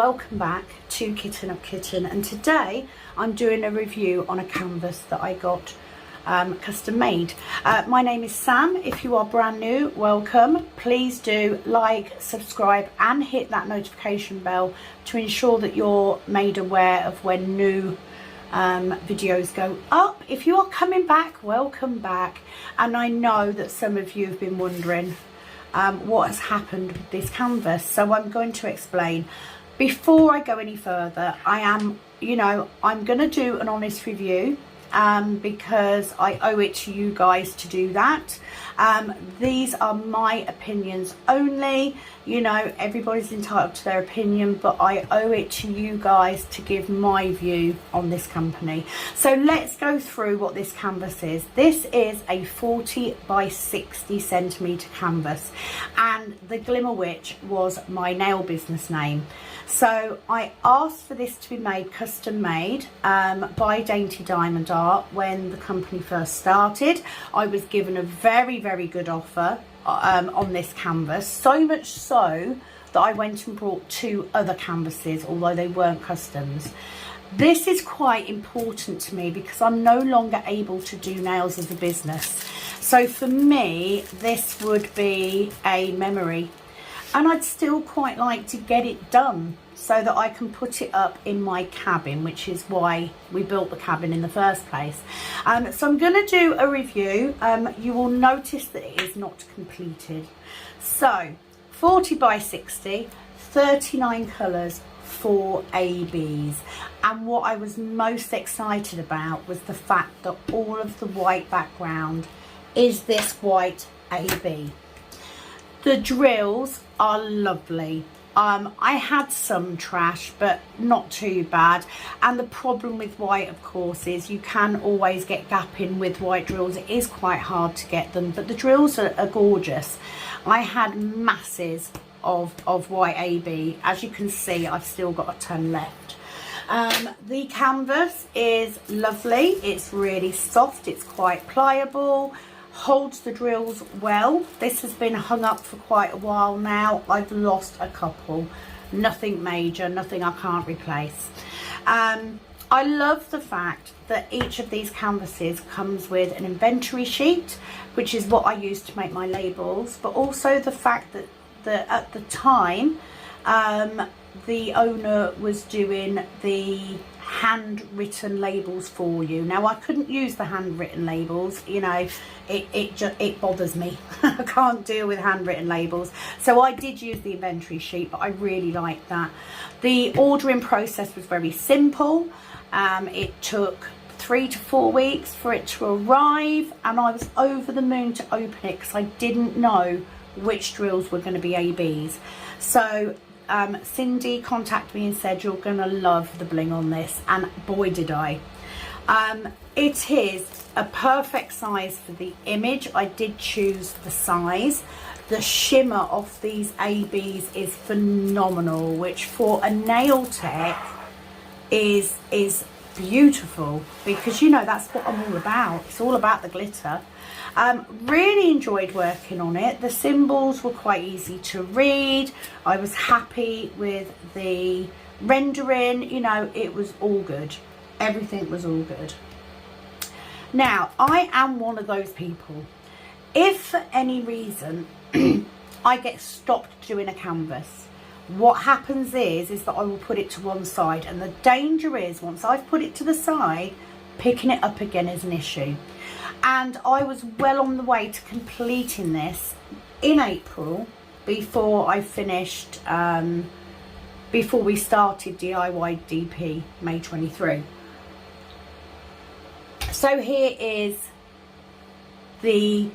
welcome back to Kitten Up Kitten, and today I'm doing a review on a canvas that I got custom made. My name is Sam. If you are brand new, welcome. Please do like, subscribe and hit that notification bell to ensure that you're made aware of when new videos go up. If you are coming back, welcome back. And I know that some of you have been wondering what has happened with this canvas, so I'm going to explain. Before I go any further, I'm going to do an honest review because I owe it to you guys to do that. These are my opinions only. Everybody's entitled to their opinion, but I owe it to you guys to give my view on this company. So let's go through what this canvas is. This is a 40 by 60 centimetre canvas, and the Glimmer Witch was my nail business name. So I asked for this to be made, custom made, by Dainty Diamond Art when the company first started. I was given a very, very good offer on this canvas, so much so that I went and brought 2 other canvases, although they weren't customs. This is quite important to me because I'm no longer able to do nails as a business. So for me, this would be a memory. And I'd still quite like to get it done so that I can put it up in my cabin, which is why we built the cabin in the first place. So I'm going to do a review. You will notice that it is not completed. So 40 by 60, 39 colours, 4 ABs. And what I was most excited about was the fact that all of the white background is this white AB. The drills are lovely. I had some trash, but not too bad. And the problem with white, of course, is you can always get gapping with white drills. It is quite hard to get them, but the drills are gorgeous. I had masses of white AB. As you can see, I've still got a ton left. The canvas is lovely. It's really soft. It's quite pliable. Holds the drills well. This has been hung up for quite a while now. I've lost a couple. Nothing major, nothing I can't replace. I love the fact that each of these canvases comes with an inventory sheet, which is what I use to make my labels, but also the fact that at the time the owner was doing the handwritten labels for you. Now I couldn't use the handwritten labels, it bothers me. I can't deal with handwritten labels, so I did use the inventory sheet, but I really liked that. The ordering process was very simple. It took 3 to 4 weeks for it to arrive, and I was over the moon to open it because I didn't know which drills were going to be ABs. So Cindy contacted me and said, you're gonna love the bling on this, and boy did I. It is a perfect size for the image. I did choose the size. The shimmer of these ABs is phenomenal, which for a nail tech is beautiful, because that's what I'm all about. It's all about the glitter. Really enjoyed working on it. The symbols were quite easy to read. I was happy with the rendering. It was all good. Everything was all good. Now, I am one of those people. If for any reason I get stopped doing a canvas, what happens is that I will put it to one side, and the danger is once I've put it to the side, picking it up again is an issue. And I was well on the way to completing this in April before I finished, before we started DIY DP May 23. So here is the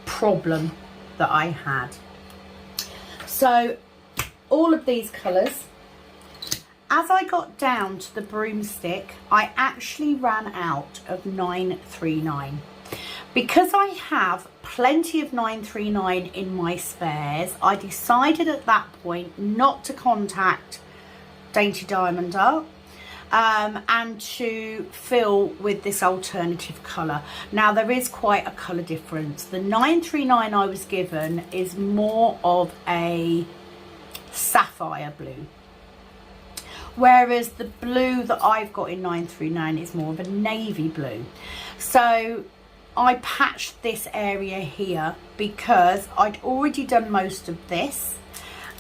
problem that I had. So all of these colours, as I got down to the broomstick, I actually ran out of 939. Because I have plenty of 939 in my spares, I decided at that point not to contact Dainty Diamond Art and to fill with this alternative colour. Now there is quite a colour difference. The 939 I was given is more of a sapphire blue. whereas the blue that I've got in 939 is more of a navy blue. So I patched this area here because I'd already done most of this,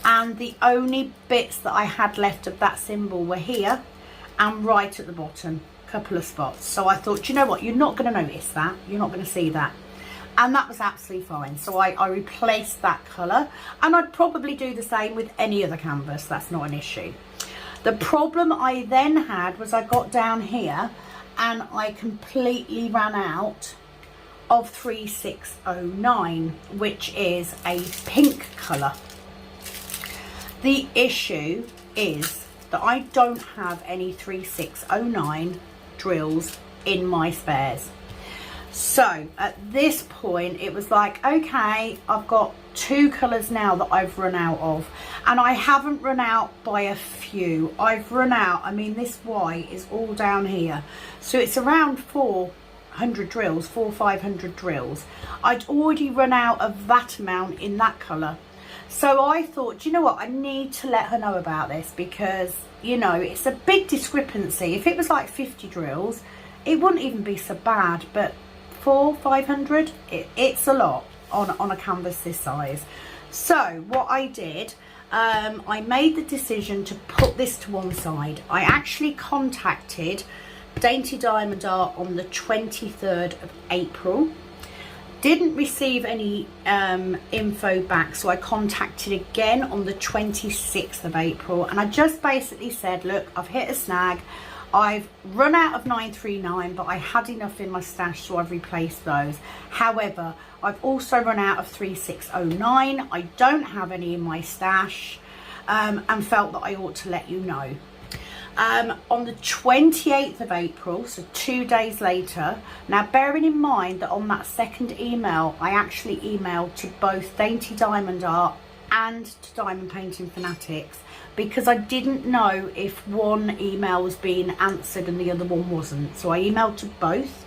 and the only bits that I had left of that symbol were here and right at the bottom, a couple of spots. So I thought, you know what, you're not going to notice that, you're not going to see that. And that was absolutely fine. So I replaced that colour, and I'd probably do the same with any other canvas. That's not an issue. The problem I then had was I got down here and I completely ran out of 3609, which is a pink colour. The issue is that I don't have any 3609 drills in my spares. So at this point it was like, okay, I've got 2 colours now that I've run out of, and I haven't run out by a few. I've run out, I mean, this white is all down here, so it's around 400 drills, 500 drills. I'd already run out of that amount in that colour. So I thought, you know what, I need to let her know about this, because, you know, it's a big discrepancy. If it was like 50 drills, it wouldn't even be so bad, but 500, it's a lot on a canvas this size. So what I did, I made the decision to put this to one side. I actually contacted Dainty Diamond Art on the 23rd of April. Didn't receive any info back, so I contacted again on the 26th of April, and I just basically said, look, I've hit a snag. I've run out of 939, but I had enough in my stash, so I've replaced those. However, I've also run out of 3609. I don't have any in my stash, and felt that I ought to let you know. On the 28th of April, so 2 days later, now bearing in mind that on that second email, I actually emailed to both Dainty Diamond Art and to Diamond Painting Fanatics, because I didn't know if one email was being answered and the other one wasn't. So I emailed to both.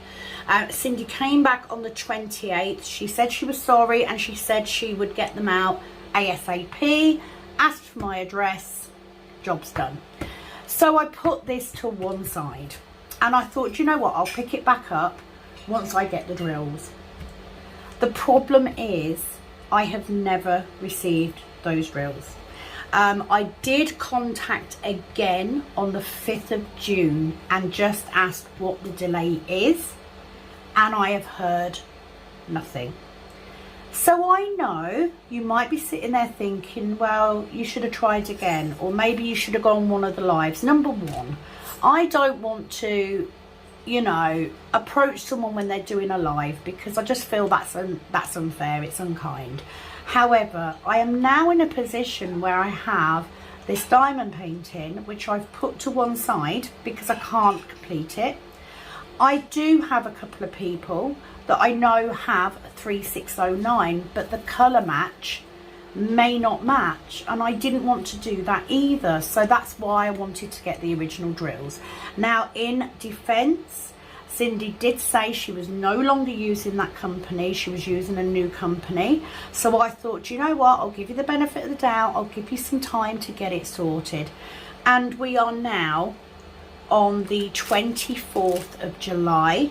Cindy came back on the 28th. She said she was sorry, and she said she would get them out ASAP, asked for my address, job's done. So I put this to one side, and I thought, you know what, I'll pick it back up once I get the drills. The problem is I have never received those drills. I did contact again on the 5th of June and just asked what the delay is, and I have heard nothing. So I know you might be sitting there thinking, well, you should have tried again, or maybe you should have gone one of the lives. Number one, I don't want to, you know, approach someone when they're doing a live, because I just feel that's unfair, it's unkind. However, I am now in a position where I have this diamond painting, which I've put to one side because I can't complete it. I do have a couple of people that I know have 3609, but the colour match may not match, and I didn't want to do that either. So that's why I wanted to get the original drills. Now, in defence, Cindy did say she was no longer using that company, she was using a new company. So I thought, you know what, I'll give you the benefit of the doubt, I'll give you some time to get it sorted. And we are now on the 24th of July,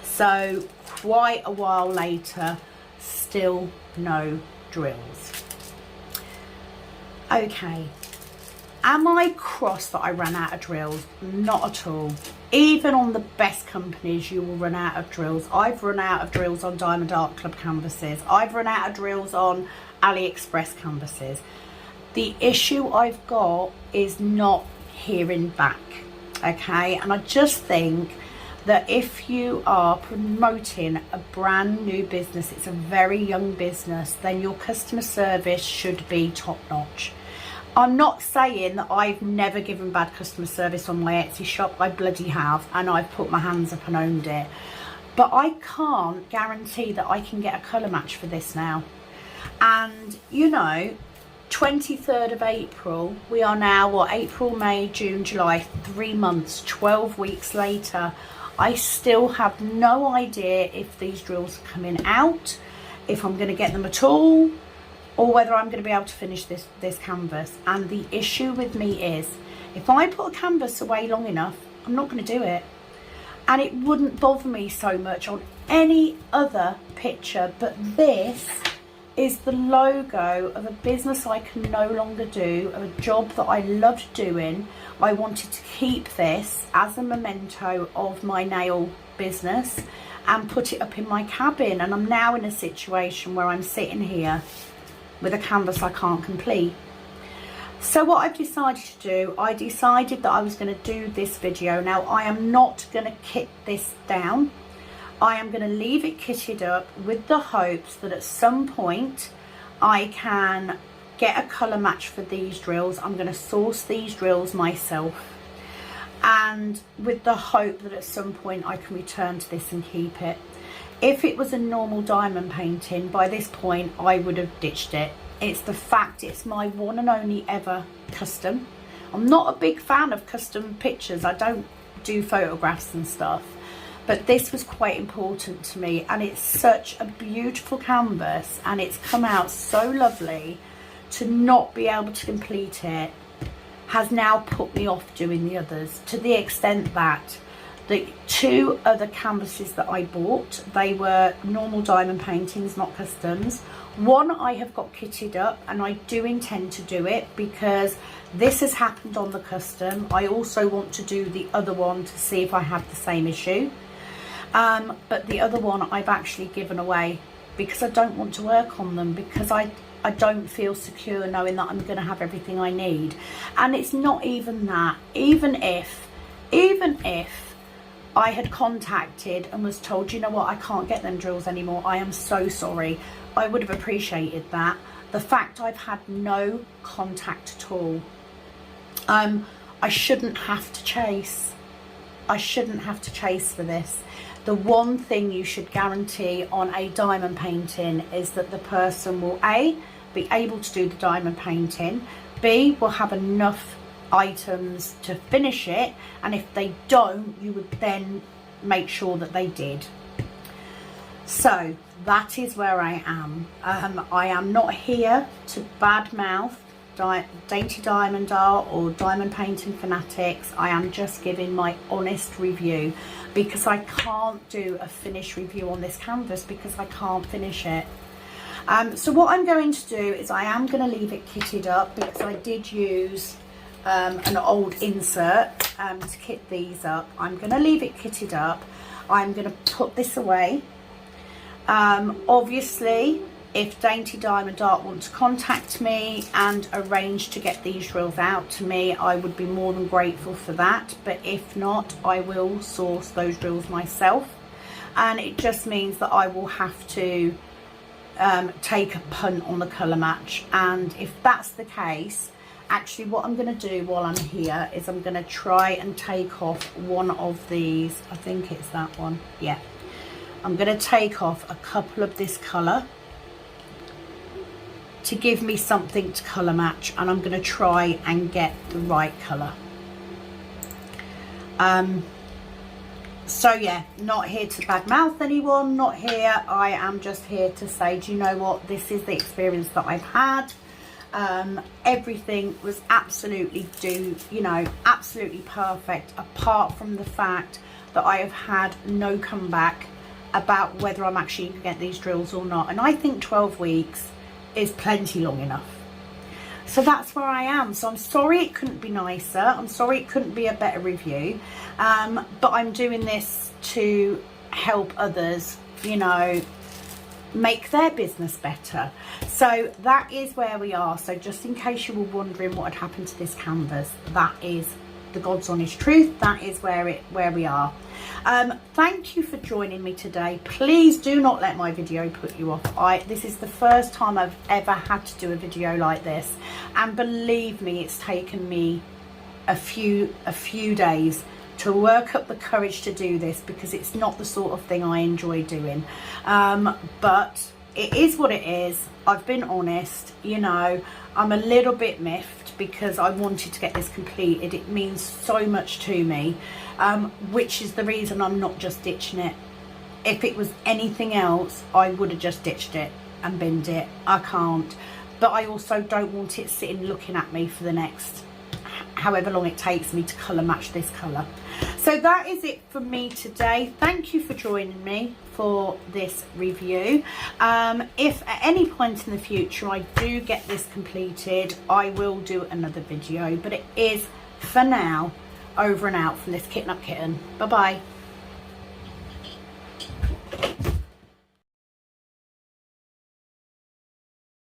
so quite a while later, still no drills. Okay, am I cross that I ran out of drills? Not at all. Even on the best companies, you will run out of drills. I've run out of drills on Diamond Art Club canvases. I've run out of drills on AliExpress canvases. The issue I've got is not hearing back, okay? And I just think that if you are promoting a brand new business, it's a very young business, then your customer service should be top notch. I'm not saying that I've never given bad customer service on my Etsy shop. I bloody have, and I've put my hands up and owned it. But I can't guarantee that I can get a colour match for this now. And, you know, 23rd of April, we are now, what, April, May, June, July, 3 months, 12 weeks later. I still have no idea if these drills are coming out, if I'm going to get them at all, or whether I'm going to be able to finish this canvas. And the issue with me is, If I put a canvas away long enough, I'm not going to do it. And it wouldn't bother me so much on any other picture, but this is the logo of a business I can no longer do, of a job that I loved doing. I wanted to keep this as a memento of my nail business and put it up in my cabin, and I'm now in a situation where I'm sitting here with a canvas I can't complete. So what I've decided to do, I decided that I was going to do this video. Now I am not going to kit this down. I am going to leave it kitted up with the hopes that at some point I can get a colour match for these drills. I'm going to source these drills myself, and with the hope that at some point I can return to this and keep it. If it was a normal diamond painting, by this point I would have ditched it. It's the fact it's my one and only ever custom. I'm not a big fan of custom pictures. I don't do photographs and stuff, but this was quite important to me, and it's such a beautiful canvas and it's come out so lovely. To not be able to complete it has now put me off doing the others, to the extent that the two other canvases that I bought, they were normal diamond paintings, not customs. One I have got kitted up, and I do intend to do it because this has happened on the custom. I also want to do the other one to see if I have the same issue. But the other one I've actually given away because I don't want to work on them, because I don't feel secure knowing that I'm going to have everything I need. And it's not even that. Even if I had contacted and was told, you know what, I can't get them drills anymore, I am so sorry, I would have appreciated that. The fact I've had no contact at all, I shouldn't have to chase. I shouldn't have to chase for this. The one thing you should guarantee on a diamond painting is that the person will A, be able to do the diamond painting, B, will have enough items to finish it, and if they don't, you would then make sure that they did. So that is where I am. I am not here to badmouth Dainty Diamond Art or diamond painting fanatics. I am just giving my honest review, because I can't do a finished review on this canvas because I can't finish it. So what I'm going to do is I am going to leave it kitted up, because I did use an old insert to kit these up. I'm going to leave it kitted up. I'm going to put this away. Obviously, if Dainty Diamond Art want to contact me and arrange to get these drills out to me, I would be more than grateful for that. But if not, I will source those drills myself, and it just means that I will have to take a punt on the colour match. And if that's the case, actually what I'm going to do while I'm here is I'm going to try and take off one of these. I think it's that one. Yeah, I'm going to take off a couple of this colour to give me something to colour match, and I'm going to try and get the right colour. So yeah, not here to badmouth anyone, not here. I am just here to say, do you know what, this is the experience that I've had. Everything was absolutely absolutely perfect, apart from the fact that I have had no comeback about whether I'm actually going to get these drills or not. And I think 12 weeks is plenty long enough. So that's where I am. So I'm sorry it couldn't be nicer. I'm sorry it couldn't be a better review. But I'm doing this to help others, make their business better. So that is where we are. So just in case you were wondering what had happened to this canvas, that is the God's honest truth. That is where we are. Thank you for joining me today. Please do not let my video put you off. This is the first time I've ever had to do a video like this, and believe me, it's taken me a few days to work up the courage to do this, because it's not the sort of thing I enjoy doing. But it is what it is. I've been honest. I'm a little bit miffed because I wanted to get this completed. It means so much to me, which is the reason I'm not just ditching it. If it was anything else, I would have just ditched it and binned it. I can't. But I also don't want it sitting looking at me for the next however long it takes me to colour match this colour. So that is it for me today. Thank you for joining me for this review. If at any point in the future I do get this completed, I will do another video, but it is for now over and out from this Kitten Up Kitten. Bye bye.